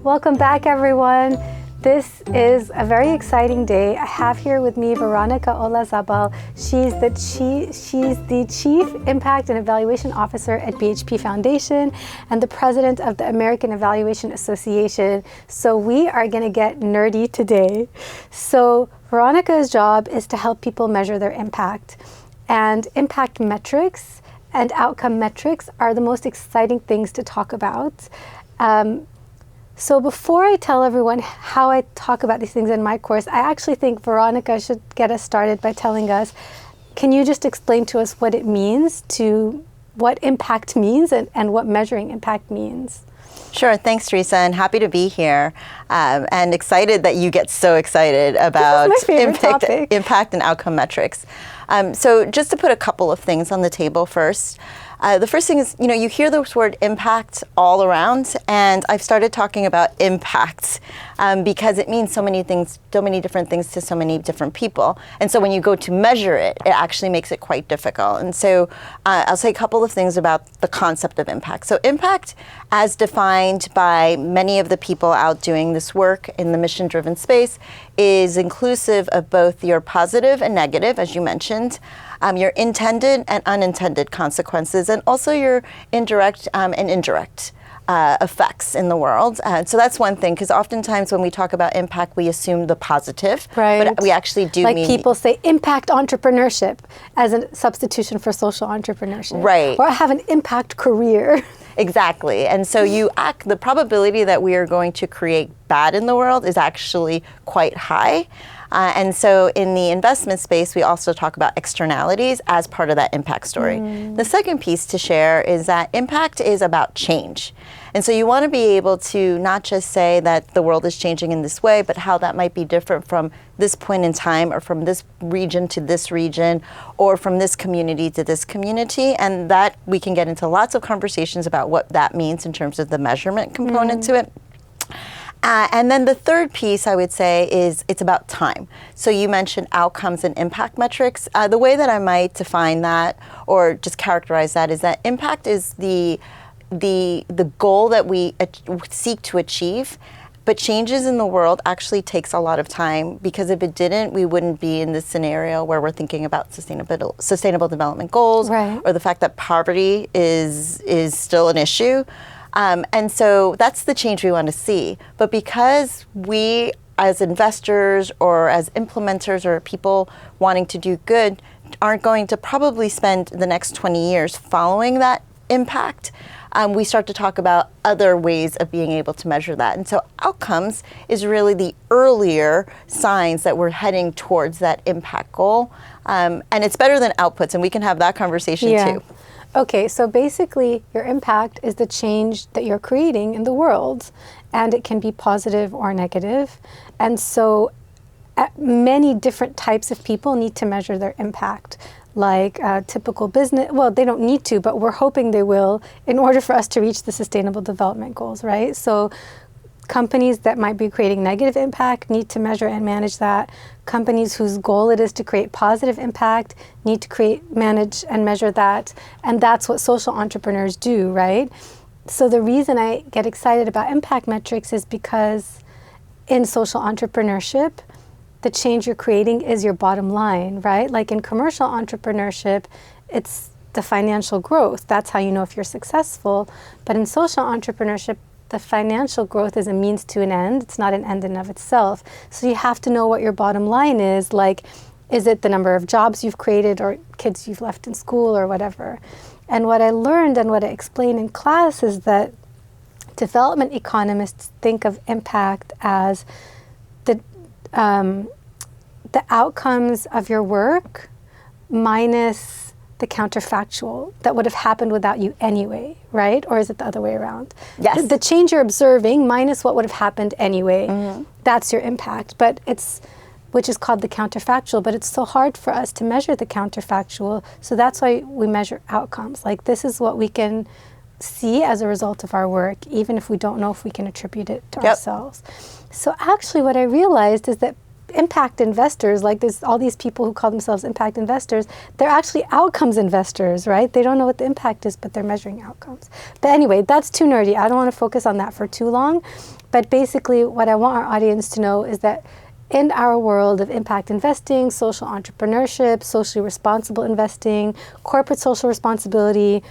Welcome back, everyone. This is a very exciting day. I have here with me Veronica Olazabal. She's the Chief Impact and Evaluation Officer at BHP Foundation and the President of the American Evaluation Association. So we are going to get nerdy today. So Veronica's job is to help people measure their impact. And impact metrics and outcome metrics are the most exciting things to talk about. So before I tell everyone how I talk about these things in my course, I actually think Veronica should get us started by telling us, can you just explain to us what it means, what impact means and what measuring impact means? Sure, thanks Teresa, and happy to be here and excited that you get so excited about impact and outcome metrics. So just to put a couple of things on the table first. The first thing is, you hear this word impact all around, and I've started talking about impact because it means so many things, so many different things to so many different people. And so when you go to measure it, it actually makes it quite difficult. And so I'll say a couple of things about the concept of impact. So impact, as defined by many of the people out doing this work in the mission-driven space, is inclusive of both your positive and negative, as you mentioned, your intended and unintended consequences, and also your indirect and indirect effects in the world. So that's one thing, because oftentimes when we talk about impact, we assume the positive, right. But we actually do mean... Like people say impact entrepreneurship as a substitution for social entrepreneurship. Right. Or I have an impact career. Exactly. And so the probability that we are going to create bad in the world is actually quite high. And so in the investment space, we also talk about externalities as part of that impact story. The second piece to share is that impact is about change. And so you want to be able to not just say that the world is changing in this way, but how that might be different from this point in time, or from this region to this region, or from this community to this community. And that we can get into lots of conversations about what that means in terms of the measurement component to it. And then the third piece, I would say, is it's about time. So you mentioned outcomes and impact metrics. The way that I might define that or just characterize that is that impact is the goal that we seek to achieve, but changes in the world actually takes a lot of time, because if it didn't, we wouldn't be in this scenario where we're thinking about sustainable development goals, right, or the fact that poverty is still an issue. And so that's the change we want to see. But because we, as investors or as implementers or people wanting to do good, aren't going to probably spend the next 20 years following that impact, we start to talk about other ways of being able to measure that. And so outcomes is really the earlier signs that we're heading towards that impact goal. And it's better than outputs, and we can have that conversation too. Okay, so basically your impact is the change that you're creating in the world, and it can be positive or negative. And so many different types of people need to measure their impact. Like typical business, well, they don't need to, but we're hoping they will in order for us to reach the Sustainable Development Goals, right? So companies that might be creating negative impact need to measure and manage that. Companies whose goal it is to create positive impact need to manage and measure that. And that's what social entrepreneurs do, right? So the reason I get excited about impact metrics is because in social entrepreneurship, the change you're creating is your bottom line, right? Like in commercial entrepreneurship, it's the financial growth. That's how you know if you're successful. But in social entrepreneurship, the financial growth is a means to an end. It's not an end in of itself. So you have to know what your bottom line is. Like, is it the number of jobs you've created or kids you've left in school or whatever? And what I learned and what I explain in class is that development economists think of impact as the outcomes of your work minus the counterfactual that would have happened without you anyway, right? Or is it the other way around? Yes. The change you're observing minus what would have happened anyway, that's your impact. But which is called the counterfactual, but it's so hard for us to measure the counterfactual. So that's why we measure outcomes. Like, this is what we can see as a result of our work, even if we don't know if we can attribute it to ourselves. So actually what I realized is that impact investors, like there's all these people who call themselves impact investors, they're actually outcomes investors, right? They don't know what the impact is, but they're measuring outcomes. But anyway, that's too nerdy. I don't want to focus on that for too long. But basically, what I want our audience to know is that in our world of impact investing, social entrepreneurship, socially responsible investing, corporate social responsibility,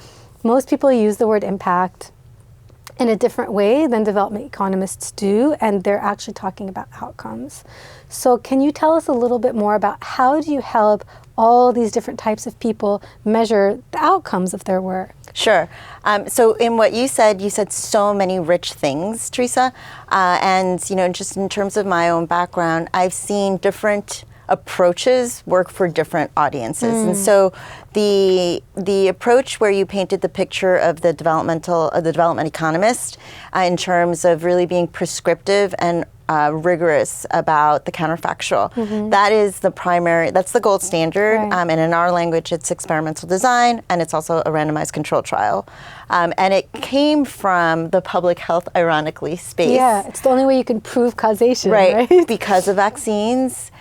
most people use the word impact in a different way than development economists do, and they're actually talking about outcomes. So can you tell us a little bit more about how do you help all these different types of people measure the outcomes of their work? Sure. So in what you said so many rich things, Teresa. And just in terms of my own background, I've seen different approaches work for different audiences. And so the approach where you painted the picture of the development economist in terms of really being prescriptive and rigorous about the counterfactual. That is that's the gold standard. Right. And in our language, it's experimental design, and it's also a randomized controlled trial. And it came from the public health, ironically, space. Yeah, it's the only way you can prove causation, right? Because of vaccines,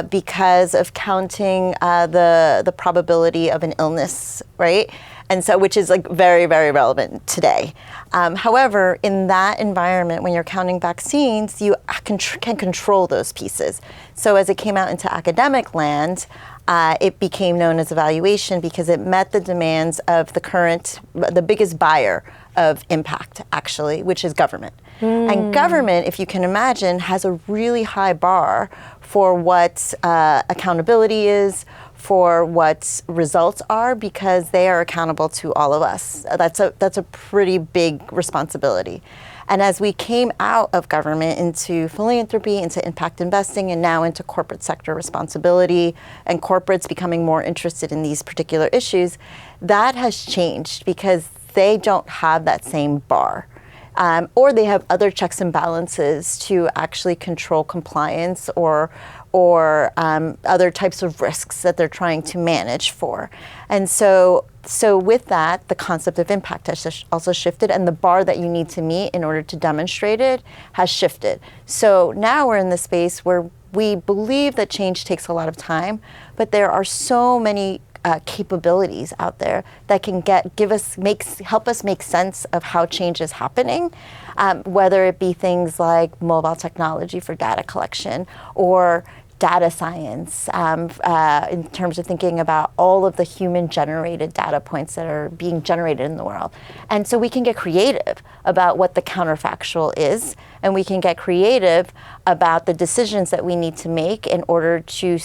because of counting the probability of an illness, right? And so, which is like very, very relevant today. However, in that environment, when you're counting vaccines, you can control those pieces. So as it came out into academic land, it became known as evaluation because it met the demands of the biggest buyer of impact, actually, which is government. And government, if you can imagine, has a really high bar for what accountability is, for what results are, because they are accountable to all of us. That's a pretty big responsibility. And as we came out of government into philanthropy, into impact investing, and now into corporate sector responsibility, and corporates becoming more interested in these particular issues, that has changed because they don't have that same bar. Or they have other checks and balances to actually control compliance or other types of risks that they're trying to manage for. And so with that, the concept of impact has also shifted, and the bar that you need to meet in order to demonstrate it has shifted. So now we're in the space where we believe that change takes a lot of time, but there are so many capabilities out there that can help us make sense of how change is happening, whether it be things like mobile technology for data collection or data science, in terms of thinking about all of the human-generated data points that are being generated in the world. And so we can get creative about what the counterfactual is, and we can get creative about the decisions that we need to make in order to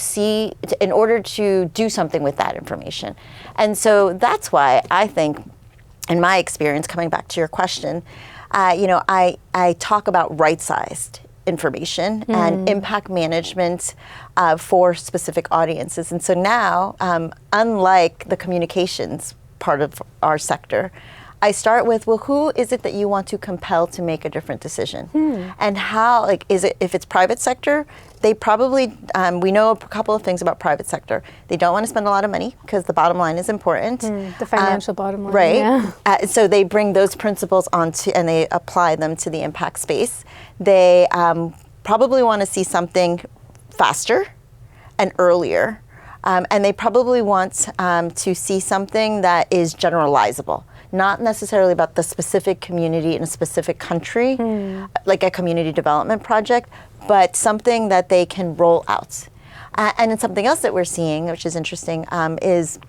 do something with that information. And so that's why I think, in my experience, coming back to your question, I talk about right-sized information and impact management for specific audiences. And so now, unlike the communications part of our sector, I start with, well, who is it that you want to compel to make a different decision? And how, if it's private sector, they probably, we know a couple of things about private sector. They don't want to spend a lot of money because the bottom line is important. The financial bottom line. Right. Yeah. So they bring those principles onto, and they apply them to the impact space. They probably want to see something faster and earlier. And they probably want to see something that is generalizable. Not necessarily about the specific community in a specific country, like a community development project, but something that they can roll out. And then something else that we're seeing, which is interesting, is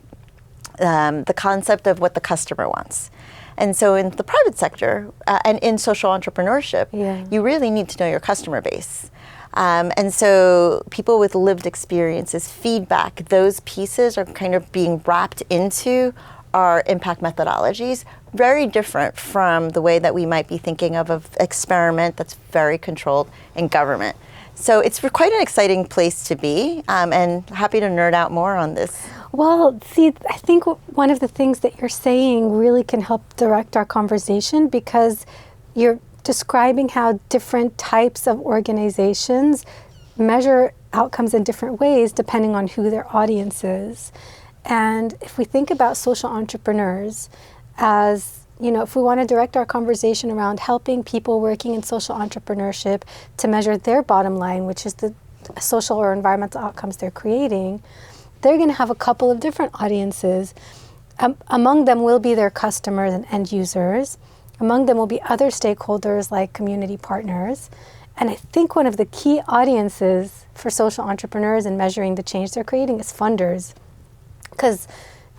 the concept of what the customer wants. And so in the private sector and in social entrepreneurship, you really need to know your customer base. And so people with lived experiences, feedback, those pieces are kind of being wrapped into our impact methodologies, very different from the way that we might be thinking of an experiment that's very controlled in government. So it's quite an exciting place to be, and happy to nerd out more on this. Well, see, I think one of the things that you're saying really can help direct our conversation, because you're describing how different types of organizations measure outcomes in different ways depending on who their audience is. And if we think about social entrepreneurs as, if we want to direct our conversation around helping people working in social entrepreneurship to measure their bottom line, which is the social or environmental outcomes they're creating, they're going to have a couple of different audiences. Among them will be their customers and end users. Among them will be other stakeholders like community partners. And I think one of the key audiences for social entrepreneurs in measuring the change they're creating is funders. Because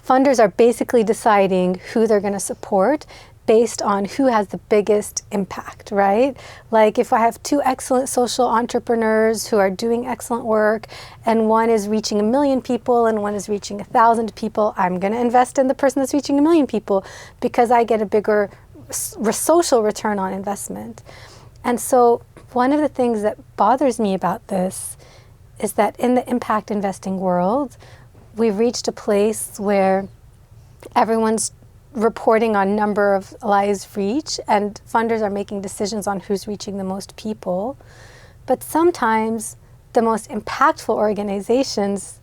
funders are basically deciding who they're going to support based on who has the biggest impact, right? Like if I have two excellent social entrepreneurs who are doing excellent work and one is reaching 1 million people and one is reaching 1,000 people, I'm going to invest in the person that's reaching 1 million people because I get a bigger social return on investment. And so one of the things that bothers me about this is that in the impact investing world, we've reached a place where everyone's reporting on number of lives reached, and funders are making decisions on who's reaching the most people. But sometimes the most impactful organizations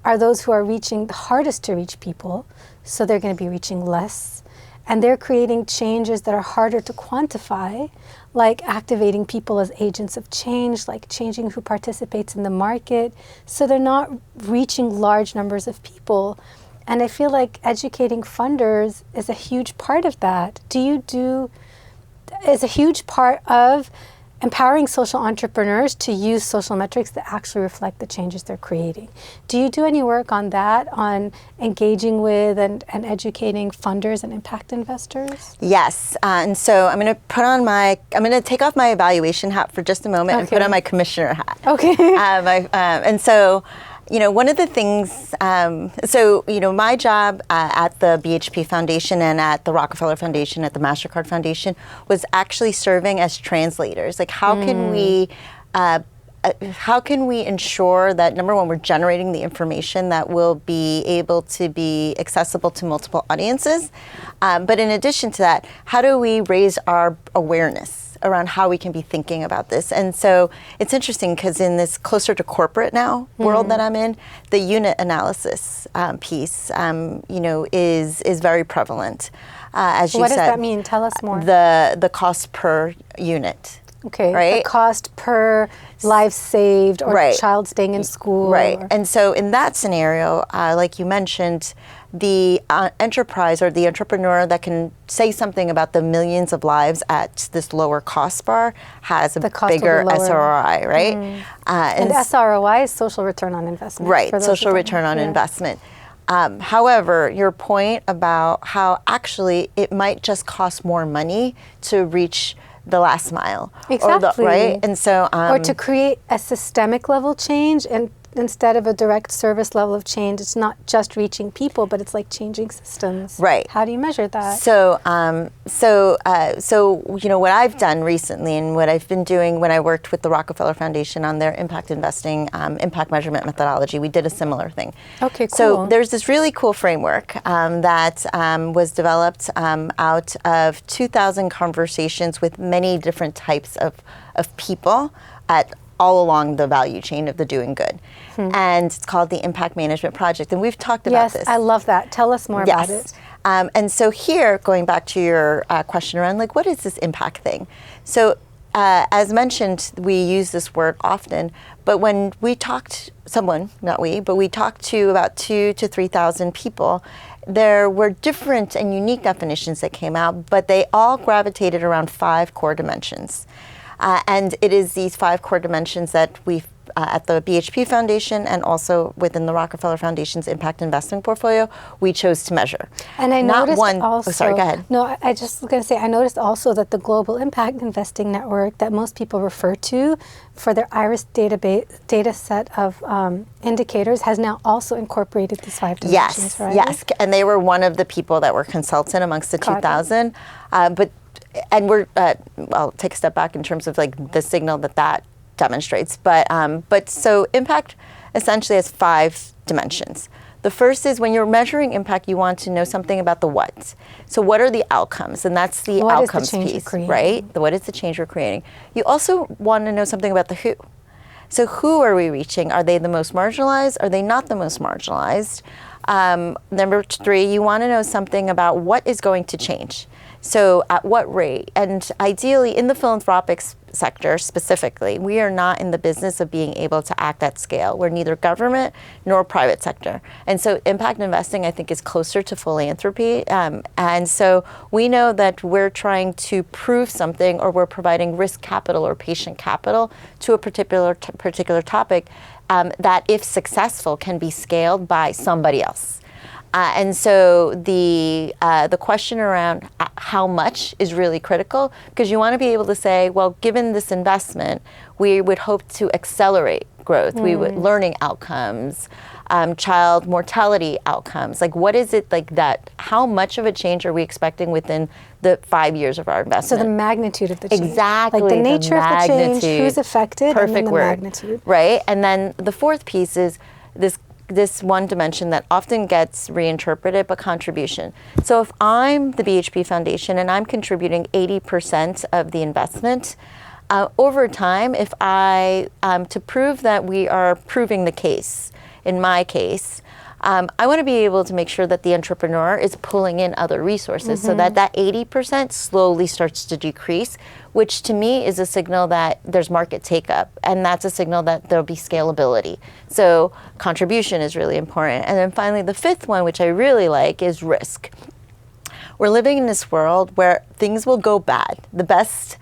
are those who are reaching the hardest to reach people, so they're going to be reaching less. And they're creating changes that are harder to quantify, like activating people as agents of change, like changing who participates in the market. So they're not reaching large numbers of people. And I feel like educating funders is a huge part of that. Is a huge part of empowering social entrepreneurs to use social metrics that actually reflect the changes they're creating. Do you do any work on that, on engaging with and educating funders and impact investors? Yes, and so I'm going to take off my evaluation hat for just a moment and put on my commissioner hat. Okay. And so, one of the things, my job at the BHP Foundation and at the Rockefeller Foundation, at the MasterCard Foundation, was actually serving as translators. Like, how can we ensure that, number one, we're generating the information that will be able to be accessible to multiple audiences? But in addition to that, how do we raise our awareness around how we can be thinking about this? And so it's interesting because in this closer to corporate now world that I'm in, the unit analysis piece, is very prevalent. As you said, what does that mean? Tell us more. The cost per unit. Okay, right? The cost per life saved or right. child staying in school. Right, and so in that scenario, like you mentioned, the enterprise or the entrepreneur that can say something about the millions of lives at this lower cost bar has a bigger SROI, right? And SROI is social return on investment. Right, social return on investment. However, your point about how actually it might just cost more money to reach the last mile. Exactly. Right? And so or to create a systemic level change, and instead of a direct service level of change, it's not just reaching people, but it's like changing systems. Right. How do you measure that? So what I've done recently and what I've been doing when I worked with the Rockefeller Foundation on their impact investing, impact measurement methodology, we did a similar thing. Okay, cool. So there's this really cool framework that was developed out of 2,000 conversations with many different types of people at all along the value chain of the doing good. And it's called the Impact Management Project. And we've talked about this. Yes, I love that. Tell us more about it. And so here, going back to your question around, like, what is this impact thing? So as mentioned, we use this word often, but when we talked, we talked to about 2,000 to 3,000 people, there were different and unique definitions that came out, but they all gravitated around 5 core dimensions. And it is these 5 core dimensions that we've at the BHP Foundation and also within the Rockefeller Foundation's impact investing portfolio, we chose to measure. And I noticed also, sorry, go ahead. No, I just was going to say, I noticed also that the Global Impact Investing Network that most people refer to for their IRIS data set of indicators has now also incorporated these 5 dimensions, right? Yes, and they were one of the people that were consulted amongst the 2,000. And I'll take a step back in terms of like the signal that demonstrates. But so impact essentially has 5 dimensions. The first is when you're measuring impact, you want to know something about the what. So what are the outcomes? And that's the outcomes piece, right? What is the change we're creating? You also want to know something about the who. So who are we reaching? Are they the most marginalized? Are they not the most marginalized? Number 3, you want to know something about what is going to change. So at what rate? And ideally, in the philanthropic sector specifically, we are not in the business of being able to act at scale. We're neither government nor private sector. And so impact investing, I think, is closer to philanthropy. And so we know that we're trying to prove something, or we're providing risk capital or patient capital to a particular topic that, if successful, can be scaled by somebody else. And so the question around how much is really critical, because you want to be able to say, well, given this investment, we would hope to accelerate growth. We would learning outcomes, child mortality outcomes. Like, what is it like that? How much of a change are we expecting within the 5 years of our investment? So the magnitude of the change. Exactly. Like the nature of the change, who's affected, Perfect and then the word. magnitude. Right. And then the fourth piece is this one dimension that often gets reinterpreted, but contribution. So if I'm the BHP Foundation and I'm contributing 80% of the investment, over time, if to prove that we are proving the case, in my case, I want to be able to make sure that the entrepreneur is pulling in other resources so that 80% slowly starts to decrease, which to me is a signal that there's market take-up, and that's a signal that there'll be scalability. So contribution is really important. And then finally, the fifth one, which I really like, is risk. We're living in this world where things will go bad. The best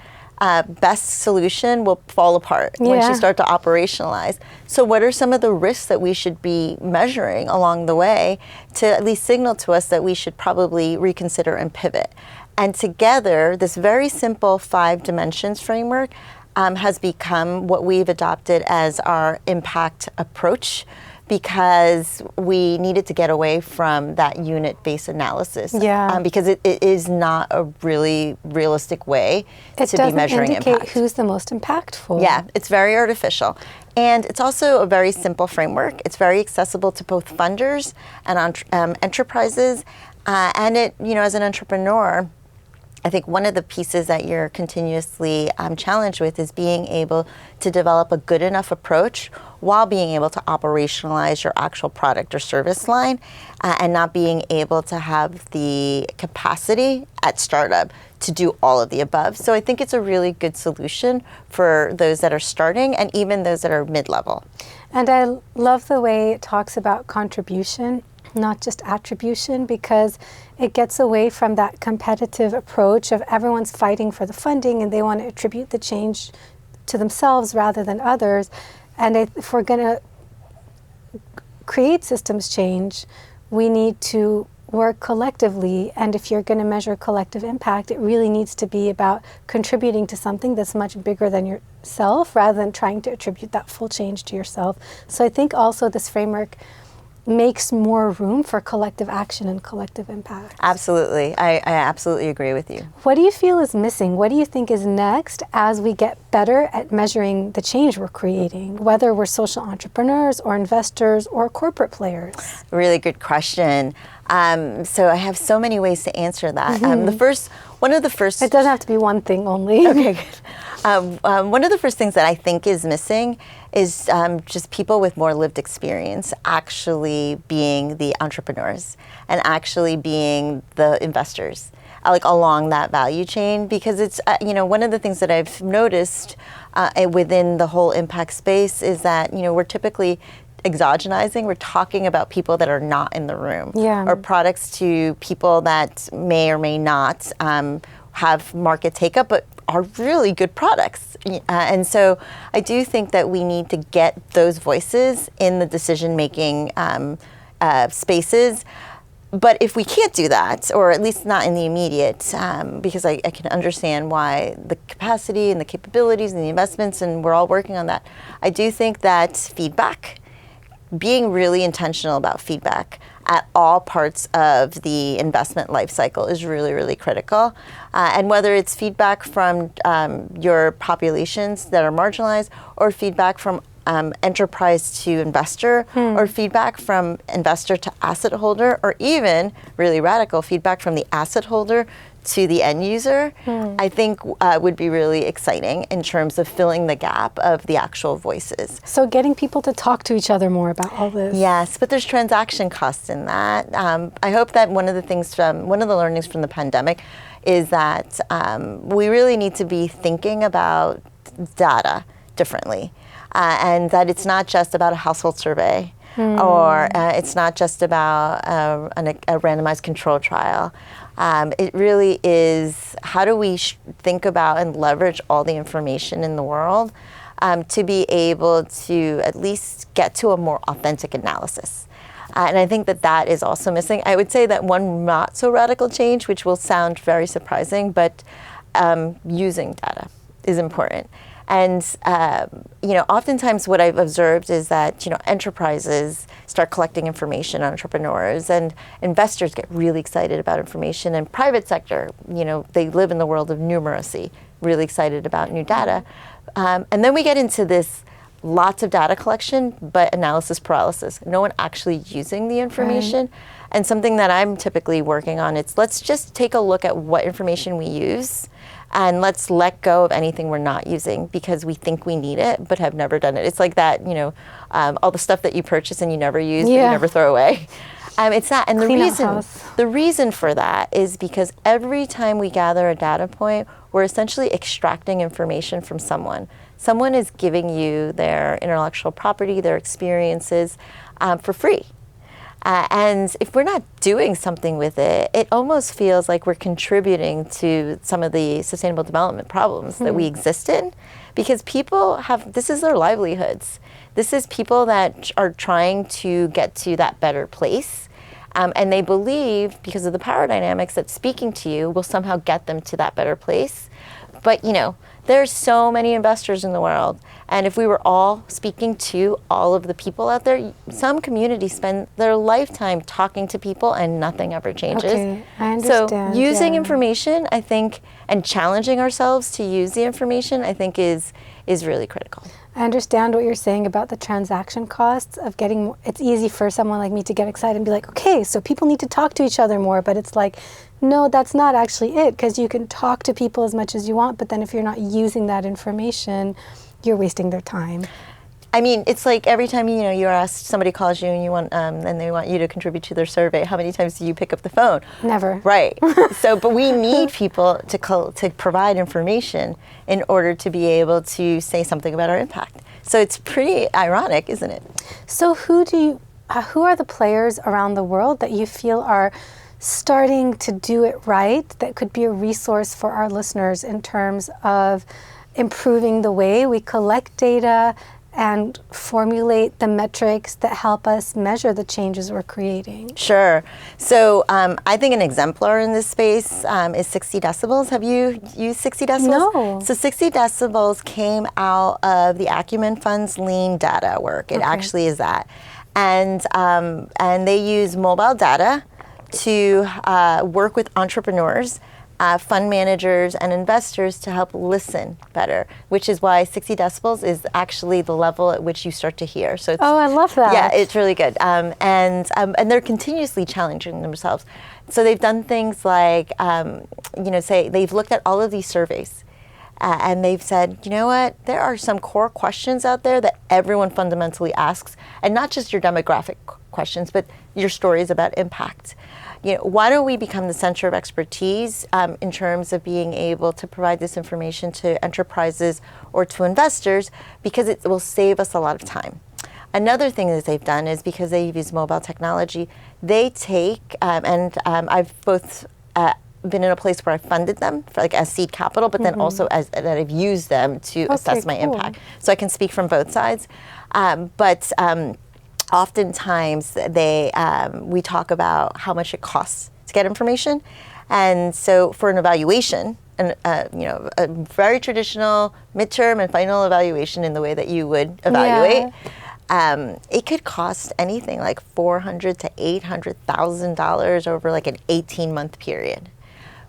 solution will fall apart once you start to operationalize. So what are some of the risks that we should be measuring along the way to at least signal to us that we should probably reconsider and pivot? And together, this very simple 5 dimensions framework has become what we've adopted as our impact approach, because we needed to get away from that unit-based analysis. Because it is not a really realistic way to be measuring impact. It doesn't indicate who's the most impactful. Yeah, it's very artificial. And it's also a very simple framework. It's very accessible to both funders and enterprises. And it, as an entrepreneur, I think one of the pieces that you're continuously challenged with is being able to develop a good enough approach while being able to operationalize your actual product or service line, and not being able to have the capacity at startup to do all of the above. So I think it's a really good solution for those that are starting and even those that are mid-level. And I love the way it talks about contribution, not just attribution, because it gets away from that competitive approach of everyone's fighting for the funding and they want to attribute the change to themselves rather than others. And if we're going to create systems change, we need to work collectively. And if you're going to measure collective impact, it really needs to be about contributing to something that's much bigger than yourself, rather than trying to attribute that full change to yourself. So I think also this framework makes more room for collective action and collective impact. Absolutely. I absolutely agree with you. What do you feel is missing? What do you think is next as we get better at measuring the change we're creating, whether we're social entrepreneurs or investors or corporate players? Really good question. So I have so many ways to answer that. One of the first... It doesn't have to be one thing only. Okay, good. One of the first things that I think is missing is just people with more lived experience actually being the entrepreneurs and actually being the investors, like along that value chain. Because it's, one of the things that I've noticed within the whole impact space is that, we're typically exogenizing. We're talking about people that are not in the room, or products to people that may or may not have market take-up, but are really good products. And so I do think that we need to get those voices in the decision-making spaces. But if we can't do that, or at least not in the immediate, because I can understand why the capacity and the capabilities and the investments, and we're all working on that, I do think that feedback, being really intentional about feedback at all parts of the investment life cycle is really, really critical. And whether it's feedback from your populations that are marginalized, or feedback from enterprise to investor, or feedback from investor to asset holder, or even really radical feedback from the asset holder to the end user, I think would be really exciting in terms of filling the gap of the actual voices. So getting people to talk to each other more about all this. Yes, but there's transaction costs in that. I hope that one of the learnings from the pandemic is that we really need to be thinking about data differently, and that it's not just about a household survey, or it's not just about a randomized control trial. It really is, how do we think about and leverage all the information in the world to be able to at least get to a more authentic analysis. And I think that is also missing. I would say that one not so radical change, which will sound very surprising, but using data is important. And oftentimes what I've observed is that enterprises start collecting information on entrepreneurs, and investors get really excited about information. And private sector, they live in the world of numeracy, really excited about new data. And then we get into this lots of data collection, but analysis paralysis. No one actually using the information. Right. And something that I'm typically working on, let's just take a look at what information we use, and let's let go of anything we're not using because we think we need it but have never done it. It's like that, all the stuff that you purchase and you never use, but you never throw away. It's that. And the reason for that is because every time we gather a data point, we're essentially extracting information from someone. Someone is giving you their intellectual property, their experiences for free. And if we're not doing something with it, it almost feels like we're contributing to some of the sustainable development problems that we exist in, because people this is their livelihoods. This is people that are trying to get to that better place. And they believe, because of the power dynamics, that speaking to you will somehow get them to that better place. But, there's so many investors in the world. And if we were all speaking to all of the people out there, some communities spend their lifetime talking to people and nothing ever changes. Okay, I understand. So using information, I think, and challenging ourselves to use the information, I think is really critical. I understand what you're saying about the transaction costs of getting, it's easy for someone like me to get excited and be like, okay, so people need to talk to each other more, but it's like, no, that's not actually it, because you can talk to people as much as you want, but then if you're not using that information, you're wasting their time. I mean, it's like every time you're asked, somebody calls you and you want, and they want you to contribute to their survey. How many times do you pick up the phone? Never. Right. But we need people to provide information in order to be able to say something about our impact. So it's pretty ironic, isn't it? So who are the players around the world that you feel are starting to do it right, that could be a resource for our listeners in terms of improving the way we collect data and formulate the metrics that help us measure the changes we're creating? Sure. So I think an exemplar in this space is 60 decibels. Have you used 60 decibels? No. So 60 decibels came out of the Acumen Fund's lean data work. It actually is that. And they use mobile data to work with entrepreneurs, fund managers, and investors to help listen better, which is why 60 decibels is actually the level at which you start to hear. So it's, I love that. Yeah, it's really good. And they're continuously challenging themselves. So they've done things like, say they've looked at all of these surveys and they've said, you know what, there are some core questions out there that everyone fundamentally asks, and not just your demographic questions, but your stories about impact. Why don't we become the center of expertise in terms of being able to provide this information to enterprises or to investors, because it will save us a lot of time. Another thing that they've done is, because they've used mobile technology, they take, I've both been in a place where I funded them for as seed capital, but then also that I've used them to assess my impact. So I can speak from both sides. Oftentimes we talk about how much it costs to get information. And so for an evaluation, a very traditional midterm and final evaluation in the way that you would evaluate, it could cost anything like $400,000 to $800,000 over like an 18-month period.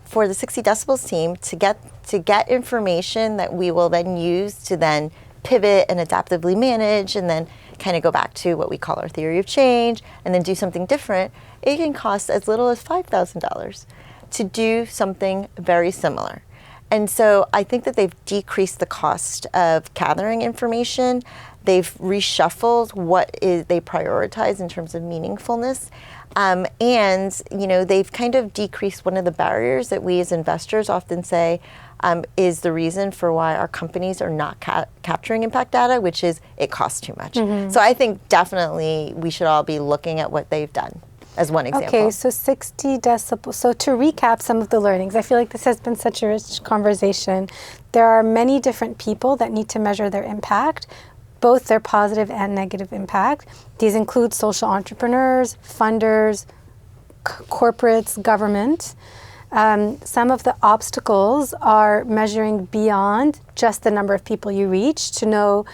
For the 60 decibels team to get information that we will then use to then pivot and adaptively manage, and then kind of go back to what we call our theory of change, and then do something different, it can cost as little as $5,000 to do something very similar. And so I think that they've decreased the cost of gathering information. They've reshuffled what is they prioritize in terms of meaningfulness. And they've kind of decreased one of the barriers that we as investors often say is the reason for why our companies are not capturing impact data, which is it costs too much. So I think definitely we should all be looking at what they've done as one example. Okay, so 60 decibels. So to recap some of the learnings, I feel like this has been such a rich conversation. There are many different people that need to measure their impact, both their positive and negative impact. These include social entrepreneurs, funders, corporates, government. Some of the obstacles are measuring beyond just the number of people you reach to know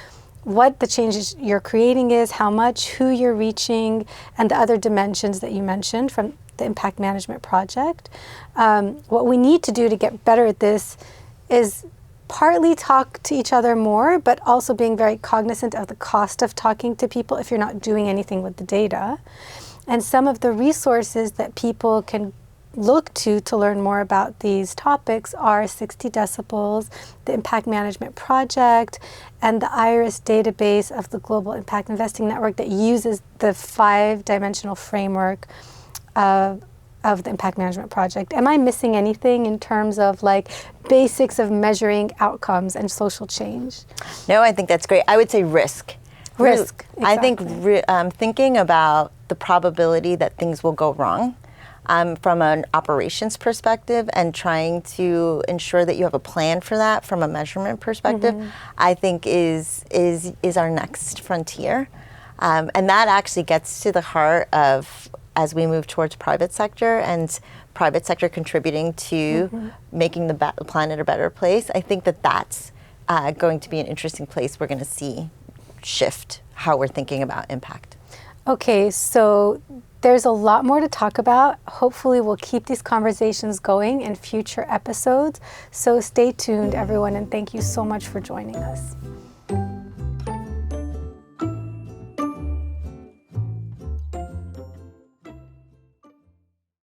what the changes you're creating is, how much, who you're reaching, and the other dimensions that you mentioned from the impact management project. What we need to do to get better at this is partly talk to each other more, but also being very cognizant of the cost of talking to people if you're not doing anything with the data. And some of the resources that people can look to learn more about these topics are 60 decibels, the Impact Management Project, and the IRIS database of the Global Impact Investing Network that uses the 5-dimensional framework of the Impact Management Project. Am I missing anything in terms of like basics of measuring outcomes and social change? No, I think that's great. I would say risk. Risk, exactly. I think thinking about the probability that things will go wrong from an operations perspective and trying to ensure that you have a plan for that from a measurement perspective, I think is our next frontier. And that actually gets to the heart of, as we move towards private sector and private sector contributing to making the planet a better place. I think that that's going to be an interesting place we're going to see shift how we're thinking about impact. Okay, so there's a lot more to talk about. Hopefully we'll keep these conversations going in future episodes. So stay tuned, everyone, and thank you so much for joining us.